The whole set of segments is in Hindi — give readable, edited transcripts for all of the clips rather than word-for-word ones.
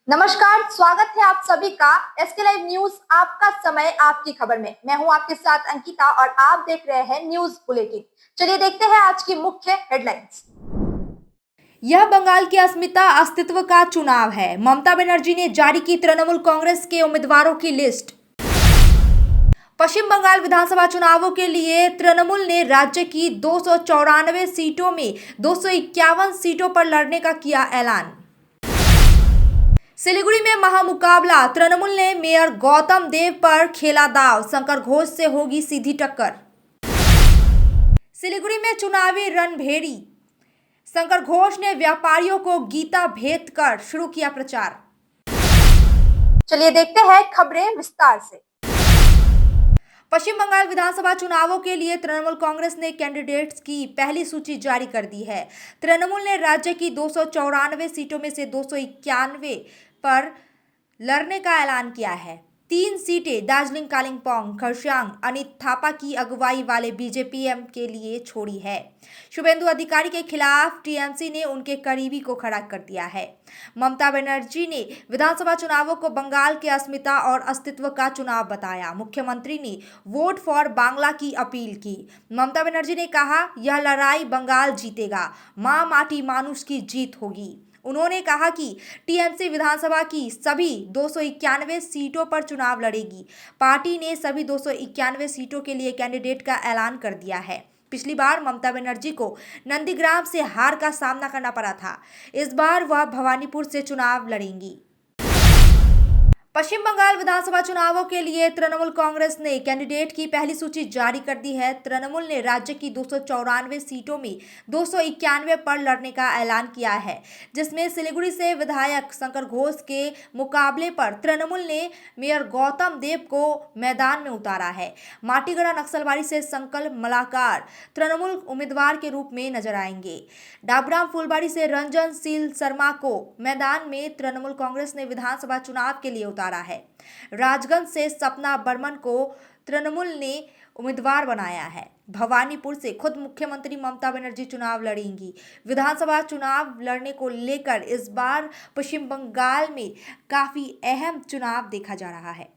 नमस्कार, स्वागत है आप सभी का एसके लाइव न्यूज। आपका समय आपकी खबर में। मैं हूं आपके साथ अंकिता और आप देख रहे हैं न्यूज बुलेटिन। चलिए देखते हैं आज की मुख्य हेडलाइंस। यह बंगाल की अस्मिता का चुनाव है। ममता बनर्जी ने जारी की तृणमूल कांग्रेस के उम्मीदवारों की लिस्ट। पश्चिम बंगाल विधानसभा चुनावों के लिए तृणमूल ने राज्य की 294 सीटों में 251 सीटों पर लड़ने का किया ऐलान। सिलीगुड़ी में महामुकाबला, तृणमूल ने मेयर गौतम देव पर खेला दांव, शंकर घोष से होगी सीधी टक्कर। सिलीगुड़ी में चुनावी रणभेड़ी, शंकर घोष ने व्यापारियों को गीता भेंट कर शुरू किया प्रचार। चलिए देखते हैं खबरें विस्तार से। पश्चिम बंगाल विधानसभा चुनावों के लिए तृणमूल कांग्रेस ने कैंडिडेट्स की पहली सूची जारी कर दी है। तृणमूल ने राज्य की 294 सीटों में से 291 पर लड़ने का ऐलान किया है। 3 सीटें दार्जिलिंग, कालिम्पोंग, खरसांग अनित थापा की अगुवाई वाले बीजेपीएम के लिए छोड़ी है। शुभेंदु अधिकारी के खिलाफ टीएमसी ने उनके करीबी को खड़ा कर दिया है। ममता बनर्जी ने विधानसभा चुनावों को बंगाल के अस्मिता और अस्तित्व का चुनाव बताया। मुख्यमंत्री ने वोट फॉर बांग्ला की अपील की। ममता बनर्जी ने कहा, यह लड़ाई बंगाल जीतेगा, मां माटी मानुष की जीत होगी। उन्होंने कहा कि टीएमसी विधानसभा की सभी 291 सीटों पर चुनाव लड़ेगी। पार्टी ने सभी 291 सीटों के लिए कैंडिडेट का ऐलान कर दिया है। पिछली बार ममता बनर्जी को नंदीग्राम से हार का सामना करना पड़ा था। इस बार वह भवानीपुर से चुनाव लड़ेंगी। पश्चिम बंगाल विधानसभा चुनावों के लिए तृणमूल कांग्रेस ने कैंडिडेट की पहली सूची जारी कर दी है। तृणमूल ने राज्य की 294 सीटों में 291 पर लड़ने का ऐलान किया है, जिसमें सिलीगुड़ी से विधायक शंकर घोष के मुकाबले पर तृणमूल ने मेयर गौतम देव को मैदान में उतारा है। माटीगढ़ा नक्सलबाड़ी से संकल्प मलाकार तृणमूल उम्मीदवार के रूप में नजर आएंगे। डाबग्राम फुलबाड़ी से रंजन शील शर्मा को मैदान में तृणमूल कांग्रेस ने विधानसभा चुनाव के लिए उतारा है। राजगंज से सपना बर्मन को तृणमूल ने उम्मीदवार बनाया है। भवानीपुर से खुद मुख्यमंत्री ममता बनर्जी चुनाव लड़ेंगी। विधानसभा चुनाव लड़ने को लेकर इस बार पश्चिम बंगाल में काफी अहम चुनाव देखा जा रहा है।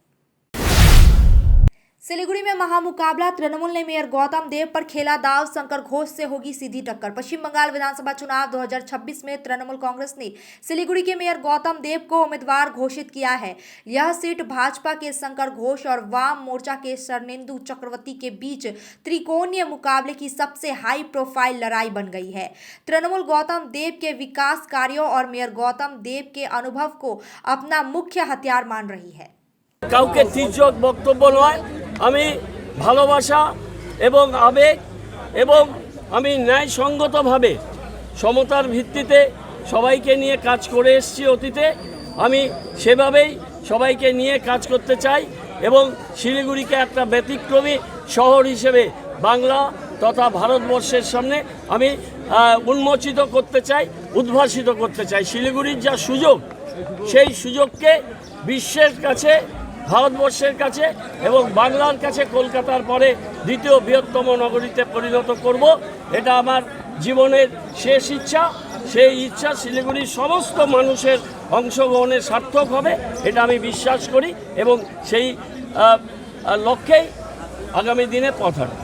सिलीगुड़ी में महामुकाबला, तृणमूल ने मेयर गौतम देव पर खेला दांव, शंकर घोष से होगी सीधी टक्कर। पश्चिम बंगाल विधानसभा चुनाव 2026 में तृणमूल कांग्रेस ने सिलीगुड़ी के मेयर गौतम देव को उम्मीदवार घोषित किया है। यह सीट भाजपा के शंकर घोष और वाम मोर्चा के शरणेंदु चक्रवर्ती के बीच त्रिकोणीय मुकाबले की सबसे हाई प्रोफाइल लड़ाई बन गई है। तृणमूल गौतम देव के विकास कार्यों और मेयर गौतम देव के अनुभव को अपना मुख्य हथियार मान रही है। কাউকে তির্যক বক্তব্য নয়, আমি ভালোবাসা এবং আবেগ এবং আমি ন্যায়সঙ্গতভাবে সমতার ভিত্তিতে সবাইকে নিয়ে কাজ করে এসেছি অতীতে। আমি সেভাবেই সবাইকে নিয়ে কাজ করতে চাই এবং শিলিগুড়িকে একটা ব্যতিক্রমী শহর হিসেবে বাংলা তথা ভারতবর্ষের সামনে আমি উন্মোচিত করতে চাই, উদ্ভাসিত করতে চাই। শিলিগুড়ির যা সুযোগ, সেই সুযোগকে বিশ্বের কাছে, ভারতবর্ষের কাছে এবং বাংলার কাছে কলকাতার পরে দ্বিতীয় বৃহত্তম নগরীতে পরিণত করব। এটা আমার জীবনের শেষ ইচ্ছা। সেই ইচ্ছা শিলিগুড়ির সমস্ত মানুষের অংশগ্রহণে সার্থক হবে, এটা আমি বিশ্বাস করি এবং সেই লক্ষ্যেই আগামী দিনে পথ হাঁটব।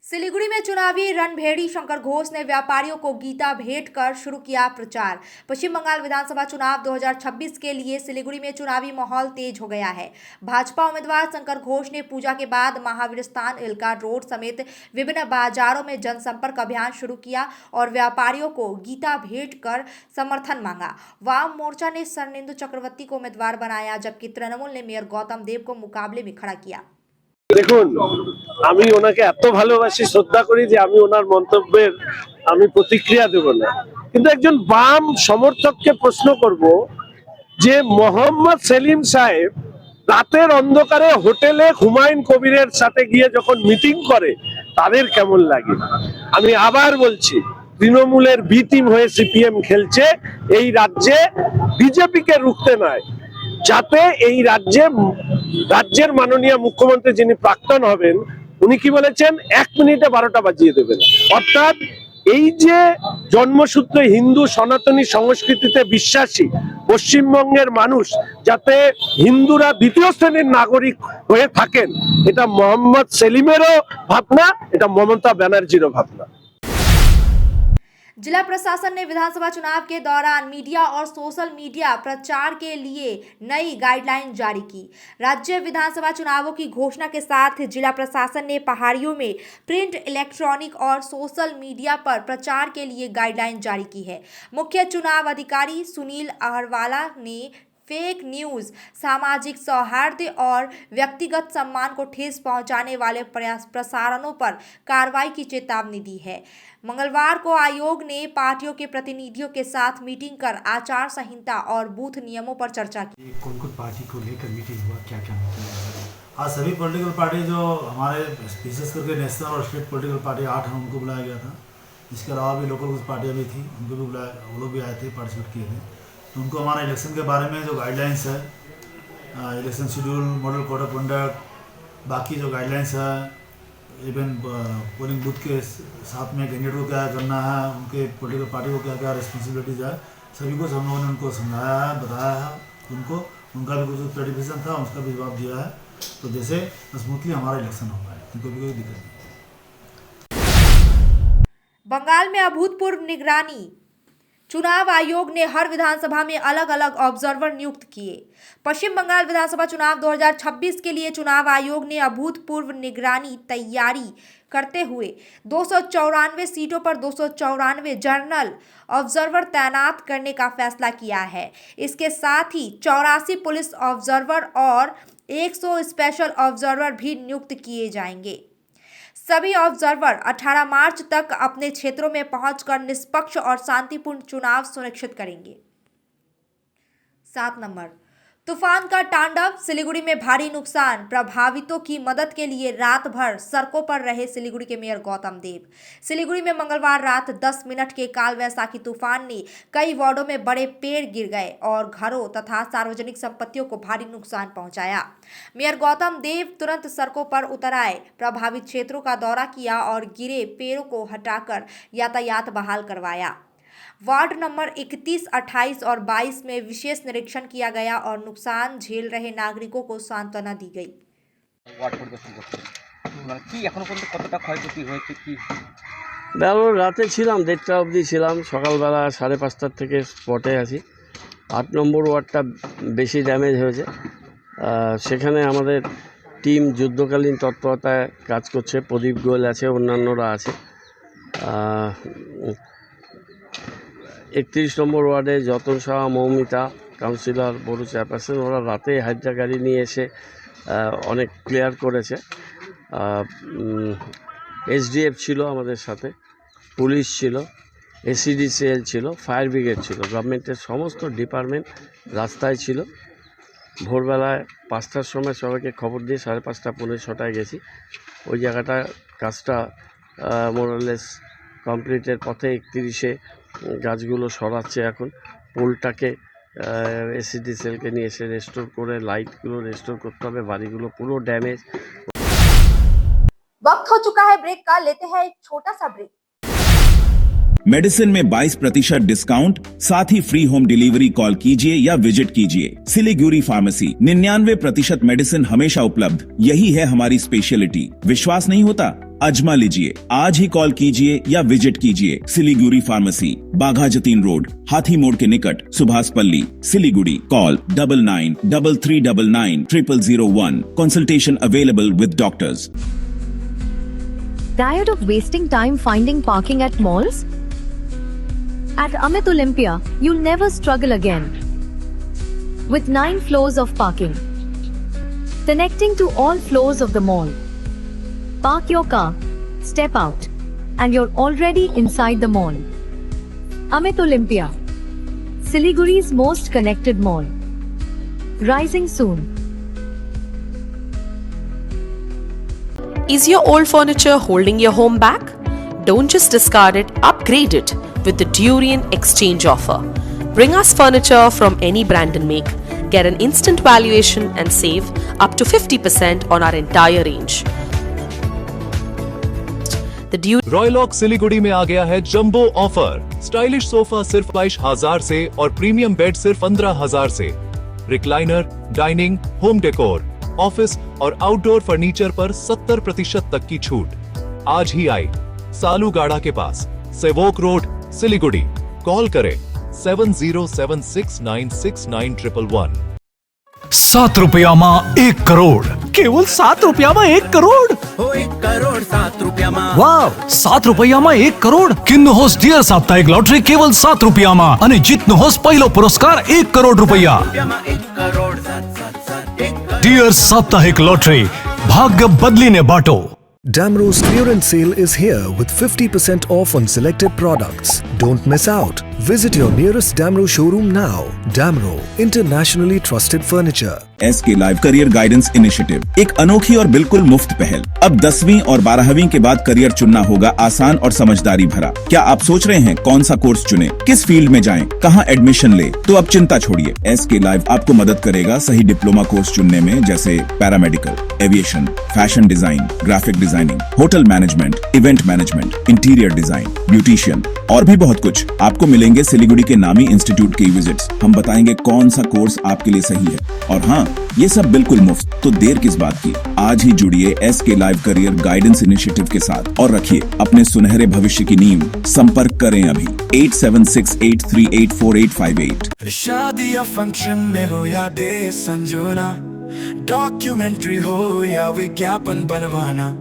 सिलीगुड़ी में चुनावी रणभेड़ी, शंकर घोष ने व्यापारियों को गीता भेंट कर शुरू किया प्रचार। पश्चिम बंगाल विधानसभा चुनाव 2026 के लिए सिलीगुड़ी में चुनावी माहौल तेज हो गया है। भाजपा उम्मीदवार शंकर घोष ने पूजा के बाद महावीर स्थान, इलका रोड समेत विभिन्न बाजारों में जनसंपर्क अभियान शुरू किया और व्यापारियों को गीता भेंट कर समर्थन मांगा। वाम मोर्चा ने शरणेंदु चक्रवर्ती को उम्मीदवार बनाया, जबकि तृणमूल ने मेयर गौतम देव को मुकाबले में खड़ा किया। দেখুন, আমি ওনাকে এত ভালোবাসি, শ্রদ্ধা করি যে আমি ওনার মন্তব্যের আমি প্রতিক্রিয়া দেব না। কিন্তু একজন বাম সমর্থককে প্রশ্ন করব যে মোহাম্মদ সেলিম সাহেব রাতের অন্ধকারে হোটেলে হুমায়ুন কবিরের সাথে গিয়ে যখন মিটিং করে তাদের কেমন লাগে। আমি আবার বলছি, তৃণমূলের বি টিম হয়ে সিপিএম খেলছে এই রাজ্যে বিজেপিকে রুখতে নয়, যাতে এই রাজ্যের মাননীয় মুখ্যমন্ত্রী যিনি প্রাক্তন হবেন উনি কি বলেছেন, 1 মিনিটে 12টা বাজিয়ে দেবেন। অর্থাৎ এই যে জন্মসূত্রে হিন্দু সনাতনী সংস্কৃতিতে বিশ্বাসী পশ্চিমবঙ্গের মানুষ যাতে হিন্দুরা দ্বিতীয় শ্রেণীর নাগরিক হয়ে থাকেন, এটা মোহাম্মদ সেলিমেরও ভাবনা, এটা মমতা ব্যানার্জিরও ভাবনা। जिला प्रशासन ने विधानसभा चुनाव के दौरान मीडिया और सोशल मीडिया प्रचार के लिए नई गाइडलाइन जारी की। राज्य विधानसभा चुनावों की घोषणा के साथ जिला प्रशासन ने पहाड़ियों में प्रिंट, इलेक्ट्रॉनिक और सोशल मीडिया पर प्रचार के लिए गाइडलाइन जारी की है। मुख्य चुनाव अधिकारी सुनील अहरवाला ने फेक न्यूज़, सामाजिक सौहार्द और व्यक्तिगत सम्मान को ठेस पहुंचाने वाले प्रसारणों पर कार्रवाई की चेतावनी दी है। मंगलवार को आयोग ने पार्टियों के प्रतिनिधियों के साथ मीटिंग कर आचार संहिता और बूथ नियमों पर चर्चा की। कौन-कौन पार्टी को लेकर मीटिंग हुआ, क्या-क्या मीटिंग हुआ? आज सभी पॉलिटिकल पार्टी जो हमारे विशेष करके नेशनल और स्टेट पॉलिटिकल पार्टी 8 हैं, उनको बुलाया गया था। इसके अलावा भी लोकल कुछ पार्टियाँ भी थी, उनको भी बुलाया, वो लोग भी आए थे, पार्टिसिपेट किए थे। तो उनको हमारा इलेक्शन के बारे में जो गाइडलाइंस है, election schedule, model code of conduct, बाकी जो गाइडलाइंस है, इवन पोलिंग बूथ के साथ में कैंडिडेट को क्या करना है, उनके पॉलिटिकल पार्टी को क्या क्या रिस्पॉन्सिबिलिटीज है, सभी कुछ हम लोगों ने उनको समझाया है, बताया है उनको। उनका भी कुछ क्लैरिफिकेशन था, उसका भी जवाब दिया है, तो जैसे स्मूथली हमारा इलेक्शन हो पाए, उनको भी कोई दिक्कत नहीं। बंगाल में अभूतपूर्व निगरानी। चुनाव आयोग ने हर विधानसभा में अलग अलग ऑब्जर्वर नियुक्त किए। पश्चिम बंगाल विधानसभा चुनाव 2026 के लिए चुनाव आयोग ने अभूतपूर्व निगरानी तैयारी करते हुए 294 सीटों पर 294 जनरल ऑब्जर्वर तैनात करने का फैसला किया है। इसके साथ ही 84 पुलिस ऑब्जर्वर और 100 स्पेशल ऑब्जर्वर भी नियुक्त किए जाएंगे। सभी ऑब्जर्वर 18 मार्च तक अपने क्षेत्रों में पहुंचकर निष्पक्ष और शांतिपूर्ण चुनाव सुनिश्चित करेंगे। 7 नंबर, तूफान का तांडव, सिलीगुड़ी में भारी नुकसान, प्रभावितों की मदद के लिए रात भर सड़कों पर रहे सिलीगुड़ी के मेयर गौतम देव। सिलीगुड़ी में मंगलवार रात 10 मिनट के काल वैसाखी तूफान ने कई वार्डों में बड़े पेड़ गिर गए और घरों तथा सार्वजनिक संपत्तियों को भारी नुकसान पहुंचाया। मेयर गौतम देव तुरंत सड़कों पर उतर आए, प्रभावित क्षेत्रों का दौरा किया और गिरे पेड़ों को हटाकर यातायात बहाल करवाया। वार्ड नंबर 31, 28 और 22 में विशेष निरीक्षण किया गया और नुकसान झेल रहे नागरिकों को सांत्वना दी गई। রাতে ছিলাম, 1:30 অবধি ছিলাম, সকালবেলা 5:30 থেকে স্পটে আছি। 8 নম্বর ওয়ার্ডটা বেশি ড্যামেজ হয়েছে, সেখানে আমাদের টিম যুদ্ধকালীন তৎপরতায় কাজ করছে। প্রদীপ গোয়েল আছে, অন্যান্যরা আছে। 31 নম্বর ওয়ার্ডে যতন শাহ, মৌমিতা, কাউন্সিলর, বড় চেয়ারপারসন, ওরা রাতে হাইড্রা গাড়ি নিয়ে এসে অনেক ক্লিয়ার করেছে। এসডিএফ ছিল আমাদের সাথে, পুলিশ ছিল, এসিডিসিএল ছিল, ফায়ার ব্রিগেড ছিল, গভর্নমেন্টের সমস্ত ডিপার্টমেন্ট রাস্তায় ছিল। ভোরবেলায় 5টার সময় সবাইকে খবর দিয়ে 5:30 পৌনে 6টায় গেছি। ওই জায়গাটা কাজটা মোরালেস কমপ্লিটের পথে। 31-এ গাছগুলো সরাচ্ছে এখন, পোলটাকে এসিডিসিএলকে নিয়ে এসে রেস্টোর করে লাইটগুলো রেস্টোর করতে হবে। বাড়িগুলো পুরো ড্যামেজ। वक्त हो चुका है ब्रेक का, लेते हैं एक छोटा सा ब्रेक। मेडिसिन में 22% डिस्काउंट, साथ ही फ्री होम डिलीवरी कॉल कीजिए या विजिट कीजिए। सिलीगुड़ी फार्मेसी, 99% मेडिसिन हमेशा उपलब्ध, यही है हमारी स्पेशलिटी। विश्वास नहीं होता? अजमा लीजिए। आज ही कॉल कीजिए या विजिट कीजिए। सिलीगुड़ी फार्मेसी, बाघा जतीन रोड, हाथी मोड़ के निकट, सुभाष पल्ली, Siliguri. Call 9933990001। Consultation available with doctors. Tired of wasting time finding parking at malls? At Amit Olympia, you'll never struggle again. With 9 floors of parking, connecting to all floors of the mall. Park your car, step out, and you're already inside the mall. Amit Olympia, Siliguri's most connected mall. Rising soon. Is your old furniture holding your home back? Don't just discard it, upgrade it with the Durian Exchange offer. Bring us furniture from any brand and make. Get an instant valuation and save up to 50% on our entire range. The royal oak Siliguri में आ गया है जंबो ऑफर। स्टाइलिश सोफा सिर्फ 22,000 से और प्रीमियम बेड सिर्फ 15,000 से। Recliner, dining, home decor, office और आउटडोर फर्नीचर पर 70% तक की छूट। आज ही आए सालूगाड़ा के पास, सेवोक रोड, सिलीगुड़ी। कॉल करें 7076969111। 7 रुपयाમાં 1 કરોડ, કેવલ 7 रुपयाમાં 1 કરોડ, 1 કરોડ 7 રૂપિયામાં। વાવ, 7 रुपयाમાં 1 કરોડ। કિન્નો હોસ ડિયર સાપ્તાહિક લોટરી કેવલ 7 रुपयाમાં અને જીતનો હોસ પહેલો પુરસ્કાર 1 કરોડ રૂપિયા। 1 કરોડ 777 ડિયર સાપ્તાહિક લોટરી, ભાગ્ય બદલીને બાટો। Damro's clearance sale is here with 50% off on selected products. Don't miss out. Visit your nearest Damro showroom now. Damro, internationally trusted furniture. SK live career guidance initiative, एक अनोखी और बिल्कुल मुफ्त पहल। अब 10वीं और 12वीं के बाद करियर चुनना होगा आसान और समझदारी भरा। क्या आप सोच रहे हैं कौन सा कोर्स चुने, किस फील्ड में जाएं, कहां एडमिशन ले? तो अब चिंता छोड़िए, SK लाइव आपको मदद करेगा सही डिप्लोमा कोर्स चुनने में, जैसे paramedical, aviation, fashion design, graphic designing, hotel management, event management, interior design, beautician और भी बहुत कुछ। आपको मिलेंगे सिलीगुड़ी के नामी इंस्टीट्यूट के विजिट्स। हम बताएंगे कौन सा कोर्स आपके लिए सही है, और हाँ, ये सब बिल्कुल मुफ्त। तो देर किस बात की, आज ही जुड़िए SK live career guidance initiative के साथ और रखिए अपने सुनहरे भविष्य की नींव। संपर्क करें अभी 8768384858। शादी या फंक्शन में हो या डे संजोना, डॉक्यूमेंट्री हो या विज्ञापन बनवाना,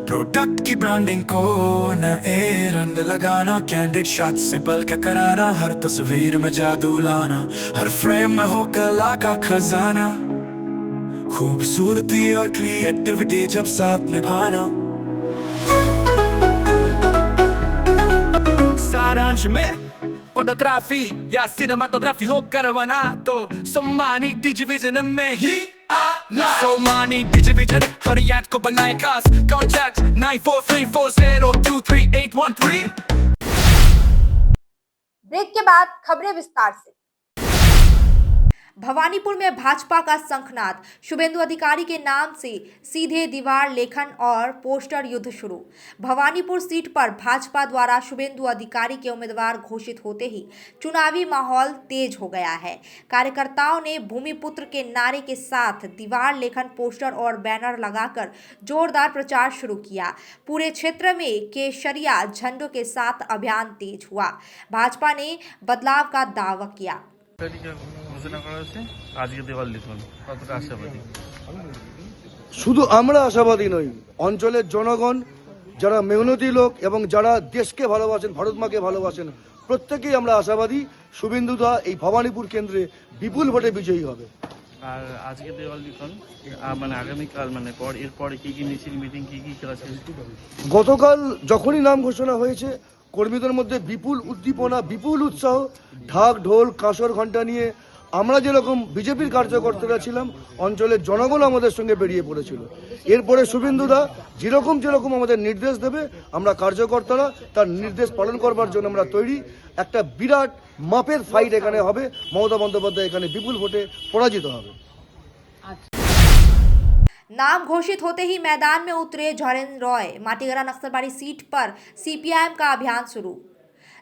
प्रोडक्ट की ब्रांडिंग को नए रंग लगाना, कैंडिड शॉट से बल्क कराना, हर तस्वीर में जादू लाना, हर फ्रेम में हो कला का खजाना, खूबसूरती और क्रिएटिविटी जब साथ निभाना। सारांश में फोटोग्राफी या सिनेमाटोग्राफी हो करवाना, तो सम्मानी डिजिविजन में ही आना। सम्मानी डिजिविजन फरियाद को बनाए खास, कॉन्टैक्ट 9434023813। ब्रेक के बाद खबरें विस्तार से। भवानीपुर में भाजपा का शंखनाद, शुभेंदु अधिकारी के नाम से सीधे दीवार लेखन और पोस्टर युद्ध शुरू। भवानीपुर सीट पर भाजपा द्वारा शुभेंदु अधिकारी के उम्मीदवार घोषित होते ही चुनावी माहौल तेज हो गया है। कार्यकर्ताओं ने भूमिपुत्र के नारे के साथ दीवार लेखन, पोस्टर और बैनर लगाकर जोरदार प्रचार शुरू किया। पूरे क्षेत्र में केसरिया झंडों के साथ अभियान तेज हुआ। भाजपा ने बदलाव का दावा किया। ঘোষণা করা হয়েছে, আজকে দেওয়াল লিখন, কতটা আশাবাদী? শুধু আমরা আশাবাদী নই, অঞ্চলের জনগণ যারা মেহনতি লোক এবং যারা দেশকে ভালোবাসেন, ভারত মাকে ভালোবাসেন, প্রত্যেকেই আমরা আশাবাদী শুভেন্দুদা এই ভবানীপুর কেন্দ্রে বিপুল ভোটে বিজয়ী হবে। আর আজকে দেওয়াল লিখন মানে আগামীকাল মানে এরপরে কি কি মিছিল মিটিং কি কি করা ছিল? গতকাল যখনই নাম ঘোষণা হয়েছে কর্মীদের মধ্যে বিপুল উদ্দীপনা, বিপুল উৎসাহ, ঢাক ঢোল কাঁসর ঘণ্টা নিয়ে আমরা যেরকম বিজেপির কার্যকর্তারা ছিলাম, অঞ্চলের জনগণ আমাদের সঙ্গে বেরিয়ে পড়েছিল। এরপরে শুভেন্দুদা যেরকম আমাদের নির্দেশ দেবে, আমরা কার্যকর্তারা তার নির্দেশ পালন করবার জন্য আমরা তৈরি। একটা বিরাট মাপের ফাইট এখানে হবে। মমতা বন্দ্যোপাধ্যায় এখানে বিপুল ভোটে পরাজিত হবে। नाम घोषित होते ही मैदान में उतरे झोरेन रॉय। माटीगरा नक्सलबाड़ी सीट पर सीपीआईएम का अभियान शुरू।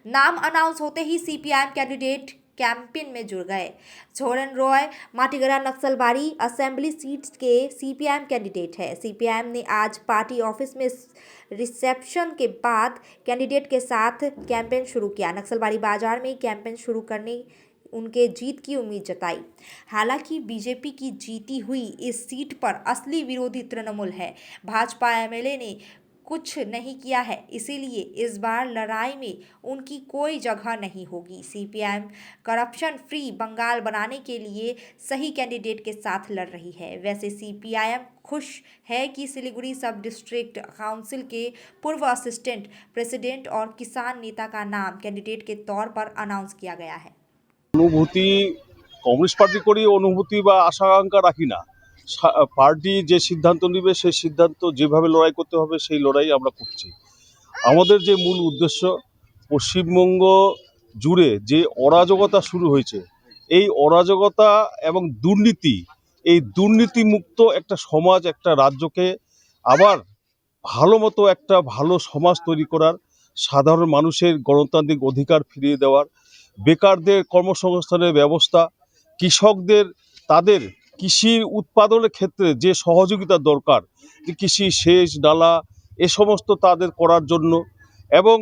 नाम अनाउंस होते ही सीपीआईएम कैंडिडेट कैंपेन में जुड़ गए। झोरेन रॉय माटीगरा नक्सलबाड़ी असेंबली सीट के सीपीआईएम कैंडिडेट है। सीपीआईएम ने आज पार्टी ऑफिस में रिसेप्शन के बाद कैंडिडेट के साथ कैंपेन शुरू किया। नक्सलबाड़ी बाजार में कैंपेन शुरू करने उनके जीत की उम्मीद जताई। हालांकि बीजेपी की जीती हुई इस सीट पर असली विरोधी तृणमूल है। भाजपा एमएलए ने कुछ नहीं किया है, इसीलिए इस बार लड़ाई में उनकी कोई जगह नहीं होगी। सीपीआईएम करप्शन फ्री बंगाल बनाने के लिए सही कैंडिडेट के साथ लड़ रही है। वैसे सीपीआईएम खुश है कि सिलीगुड़ी सब डिस्ट्रिक्ट काउंसिल के पूर्व असिस्टेंट प्रेसिडेंट और किसान नेता का नाम कैंडिडेट के तौर पर अनाउंस किया गया है। অনুভূতি কমিউনিস্ট পার্টি করি অনুভূতি বা আশা আকাঙ্ক্ষা রাখি না, পার্টি যে সিদ্ধান্ত নেবে সেই সিদ্ধান্ত যেভাবে লড়াই করতে হবে সেই লড়াই আমরা করছি। আমাদের যে মূল উদ্দেশ্য, পশ্চিমবঙ্গ জুড়ে যে অরাজকতা শুরু হয়েছে, এই অরাজকতা এবং দুর্নীতি, এই দুর্নীতিমুক্ত একটা সমাজ, একটা রাজ্যকে আবার ভালো মতো একটা ভালো সমাজ তৈরি করার, সাধারণ মানুষের গণতান্ত্রিক অধিকার ফিরিয়ে দেওয়ার, বেকারদের কর্মসংস্থানের ব্যবস্থা, কৃষকদের তাদের কৃষির উৎপাদনের ক্ষেত্রে যে সহযোগিতা দরকার, যে কৃষি সেচ নালা এ সমস্ত তাদের করার জন্য, এবং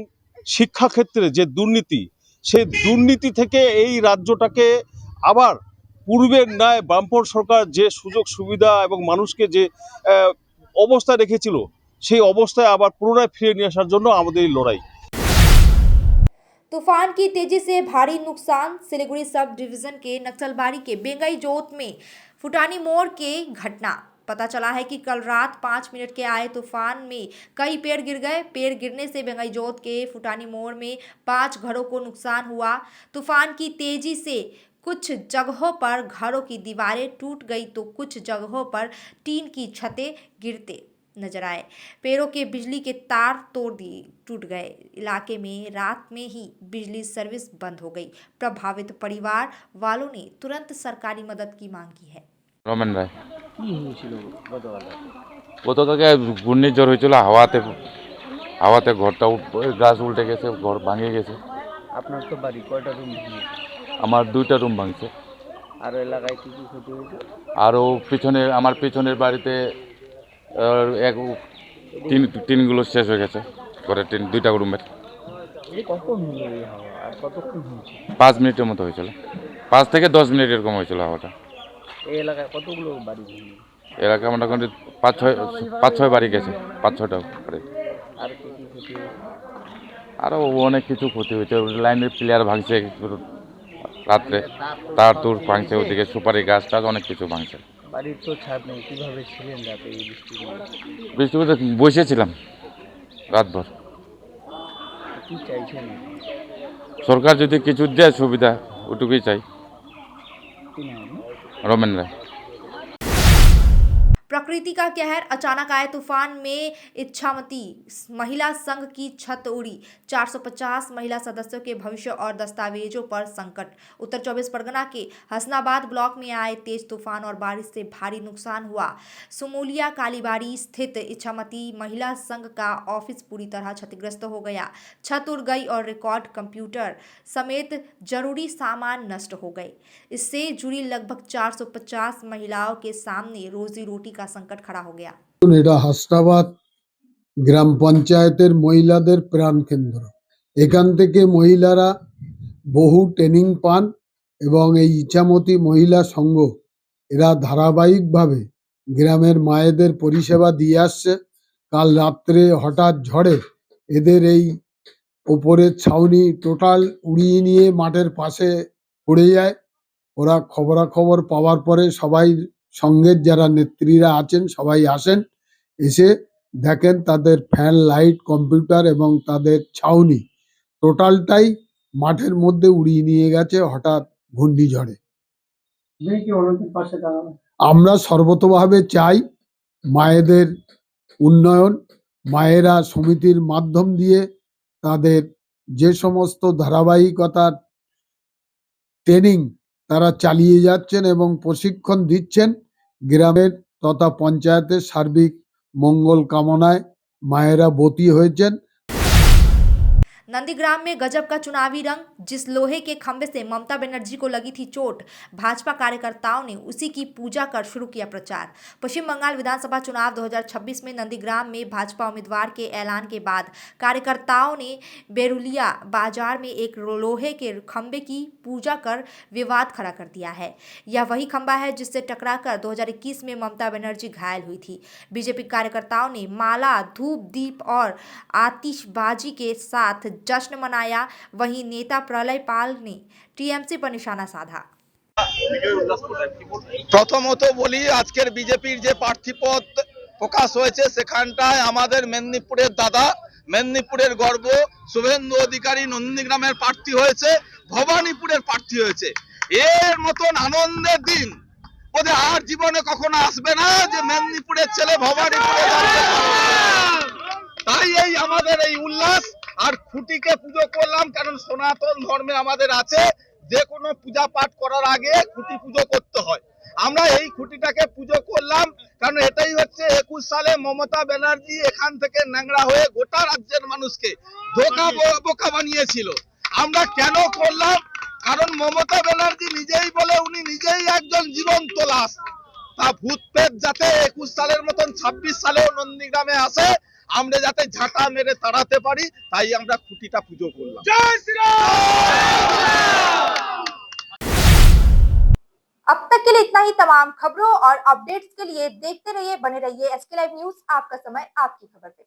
শিক্ষাক্ষেত্রে যে দুর্নীতি, সেই দুর্নীতি থেকে এই রাজ্যটাকে আবার পূর্বের ন্যায় বামপন্থ সরকার যে সুযোগ সুবিধা এবং মানুষকে যে অবস্থায় রেখেছিল, সেই অবস্থায় আবার পুনরায় ফিরে নিয়ে আসার জন্য আমাদের এই লড়াই। तूफान की तेजी से भारी नुकसान। सिलीगुड़ी सब डिवीजन के नक्सलबाड़ी के बेंगई जोत में फुटानी मोड़ के घटना। पता चला है कि कल रात 5 मिनट के आए तूफान में कई पेड़ गिर गए। पेड़ गिरने से बेंगई जोत के फुटानी मोड़ में 5 घरों को नुकसान हुआ। तूफान की तेजी से कुछ जगहों पर घरों की दीवारें टूट गई तो कुछ जगहों पर टीन की छतें गिरते नजर आए। पेड़ों के बिजली के तार टूट गए। इलाके में रात में ही बिजली सर्विस बंद हो गई। प्रभावित परिवार वालों ने तुरंत सरकारी मदद की मांग की है। রমেন রায়। গতকালকে ঘূর্ণিঝড় হয়েছিল, হাওয়াতে ঘরটা গাছ উল্টে গেছে, ঘর ভাঙে গেছে। আপনার তো বাড়ি কয়টা রুম ভেঙেছে? আমার 2টা রুম ভাঙছে। আর এলাকায় কি কি ক্ষতি হয়েছে? আরও আমার পিছনের বাড়িতে টিনগুলো শেষ হয়ে গেছে, ঘরের টিন 2টা রুমের। কখন হলো এই হাওয়া আর কতক্ষণ হয়েছে? 5 মিনিটের মতো হয়েছিল, 5 থেকে 10 মিনিট এরকম হয়েছিল হাওয়াটা। এই এলাকায় কতগুলো বাড়ি ভেঙে? এলাকায় মোটামুটি 5-6 বাড়ি গেছে, 5-6টা বাড়ি। আর কি কি ক্ষতি হয়েছে? আরও অনেক কিছু ক্ষতি হয়েছে। লাইনের প্লেয়ার ভাঙছে রাত্রে, তার তুর ভাঙছে, ওদিকে সুপারি গাছ টাছ অনেক কিছু ভাঙছে। বাড়ির তো ছাদ নেই, কিভাবে ছিলেন রাতে এই বৃষ্টিতে? বসেছিলাম রাতভর। কি চাইছেন? সরকার যদি কিছু দেয় সুবিধা, ওটুকুই চাই। কি নাম? রমেন রায়। प्रकृति का कहर। अचानक आए तूफान में इच्छामती महिला संघ की छत उड़ी। 450 महिला सदस्यों के भविष्य और दस्तावेजों पर संकट। उत्तर 24 परगना के हसनाबाद ब्लॉक में आए तेज तूफान और बारिश से भारी नुकसान हुआ। सुमोलिया कालीबाड़ी स्थित इच्छामती महिला संघ का ऑफिस पूरी तरह क्षतिग्रस्त हो गया। छत उड़ गई और रिकॉर्ड कंप्यूटर समेत जरूरी सामान नष्ट हो गए। इससे जुड़ी लगभग 450 महिलाओं के सामने रोजी रोटी का संकट खड़ा हो गया। এটা হাসনাবাদ গ্রাম পঞ্চায়েতের মহিলাদের প্রাণকেন্দ্র। এখান থেকে মহিলারা বহু ট্রেনিং পান এবং এই ইচ্ছামতি মহিলা সংঘ এরা ধারাবাহিকভাবে গ্রামের মায়েদের পরিষেবা দিয়ে আসছে। কাল রাত্রে হঠাৎ ঝড়ে এদের এই ওপরের ছাউনি টোটাল উড়িয়ে নিয়ে মাঠের পাশে পড়ে যায়। ওরা খবরাখবর পাওয়ার পরে সবাই সঙ্গের যারা নেত্রীরা আছেন সবাই আসেন, এসে দেখেন তাদের ফ্যান লাইট কম্পিউটার এবং তাদের ছাউনি টোটালটাই মাঠের মধ্যে উড়িয়ে নিয়ে গেছে হঠাৎ ঘূর্ণিঝড়ে। আমরা সর্বতোভাবে চাই মায়েদের উন্নয়ন। মায়েরা সমিতির মাধ্যম দিয়ে তাদের যে সমস্ত ধারাবাহিকতার ট্রেনিং তারা চালিয়ে যাচ্ছেন এবং প্রশিক্ষণ দিচ্ছেন, গ্রামের তথা পঞ্চায়েতের সার্বিক মঙ্গল কামনায় মায়েরা ব্রতী হয়েছেন। नंदीग्राम में गजब का चुनावी रंग। जिस लोहे के खंभे से ममता बनर्जी को लगी थी चोट, भाजपा कार्यकर्ताओं ने उसी की पूजा कर शुरू किया प्रचार। पश्चिम बंगाल विधानसभा चुनाव 2026 में नंदीग्राम में भाजपा उम्मीदवार के ऐलान के बाद कार्यकर्ताओं ने बेरुलिया बाजार में एक लोहे के खंभे की पूजा कर विवाद खड़ा कर दिया है। यह वही खंभा है जिससे टकराकर 2021 में ममता बनर्जी घायल हुई थी। बीजेपी कार्यकर्ताओं ने माला, धूप, दीप और आतिशबाजी के साथ जश्न मनाया। वहीं नेता प्रलय पाल ने टीएमसी पर निशाना साधा। প্রথমত বলি, আজকের বিজেপির যে প্রার্থীপদ প্রকাশ হয়েছে সেখানটায় আমাদের মেদিনীপুরের দাদা, মেদিনীপুরের গর্ব শুভেন্দু অধিকারী নন্দীগ্রামের প্রার্থী হয়েছে, ভবানীপুরের প্রার্থী হয়েছে। এর মতন আনন্দের দিন বোধহয় আর জীবনে কখনো আসবে না যে মেদিনীপুরের ছেলে ভবানীপুরে যাচ্ছে। তাই এই আমাদের এই উল্লাস। আর খুঁটিকে পুজো করলাম, কারণ সনাতন ধর্মে আমাদের আছে যে কোনো পূজা পাঠ করার আগে খুঁটি পুজো করতে হয়। আমরা এই খুঁটিটাকে পুজো করলাম, কারণ এটাই হচ্ছে 21 সালে মমতা ব্যানার্জি এখান থেকে ন্যাংরা হয়ে গোটা রাজ্যের মানুষকে বোকা বানিয়েছিল। আমরা কেন করলাম? কারণ মমতা ব্যানার্জি নিজেই বলে উনি নিজেই একজন জীবন্ত লাশ। তা ভূত প্রেত যাতে 21 সালের মতন 26 সালেও নন্দীগ্রামে আসে, আমরা যাতে ঝাঁটা মেরে তাড়াতে পারি, তাই আমরা খুঁটিটা পুজো করলাম। अब तक के लिए इतना ही। तमाम खबरों और अपडेट्स के लिए देखते रहिए, बने रहिए SK लाइव न्यूज। आपका समय आपकी खबर पे।